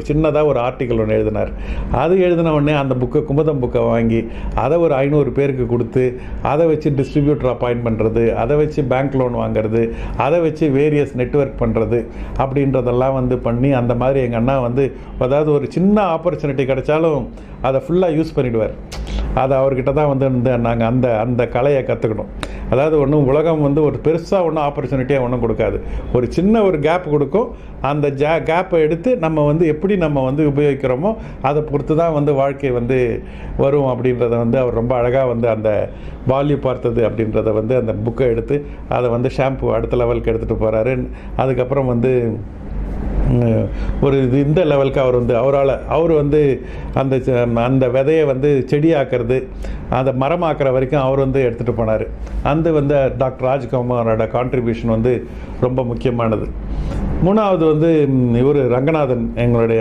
சின்னதாக ஒரு ஆர்டிக்கல் ஒன்று எழுதினார். அது எழுதின உடனே அந்த புக்கை குமுதம் புக்கை வாங்கி அதை ஒரு 500 பேருக்கு கொடுத்து அதை வச்சு டிஸ்ட்ரிபியூட்டர் அப்பாயிண்ட் பண்ணுறது, அதை வச்சு பேங்க் லோன் வாங்கிறது, அதை வச்சு வேரியஸ் நெட்வொர்க் பண்ணுறது அப்படின்றதெல்லாம் பண்ணி அந்த மாதிரி எங்கள் அண்ணா அதாவது ஒரு சின்ன ஆப்பர்ச்சுனிட்டி கிடைச்சாலும் அதை ஃபுல்லாக யூஸ் பண்ணிவிடுவார். அது அவர்கிட்ட தான் நாங்கள் அந்த கலையை கற்றுக்கணும். அதாவது ஒன்றும் உலகம் ஒரு பெருசாக ஒன்றும் ஆப்பர்ச்சுனிட்டியாக ஒன்றும் கொடுக்காது. ஒரு சின்ன ஒரு கேப் கொடுக்கும். அந்த கேப்பை எடுத்து நம்ம எப்படி நம்ம உபயோகிக்கிறோமோ அதை பொறுத்து தான் வாழ்க்கை வரும் அப்படின்றத அவர் ரொம்ப அழகாக அந்த வால்யூ பார்த்தது அப்படின்றத அந்த புக்கை எடுத்து அதை ஷாம்பு அடுத்த லெவலுக்கு எடுத்துகிட்டு போகிறாரு. அதுக்கப்புறம் ஒரு இந்த லெவலுக்கு அவர் அந்த விதையை செடியாக்குறது, அந்த மரமாக்குற வரைக்கும் அவர் எடுத்துகிட்டு போனார். டாக்டர் ராஜ்குமாரோட கான்ட்ரிபியூஷன் ரொம்ப முக்கியமானது. மூணாவது இவர் ரங்கநாதன், எங்களுடைய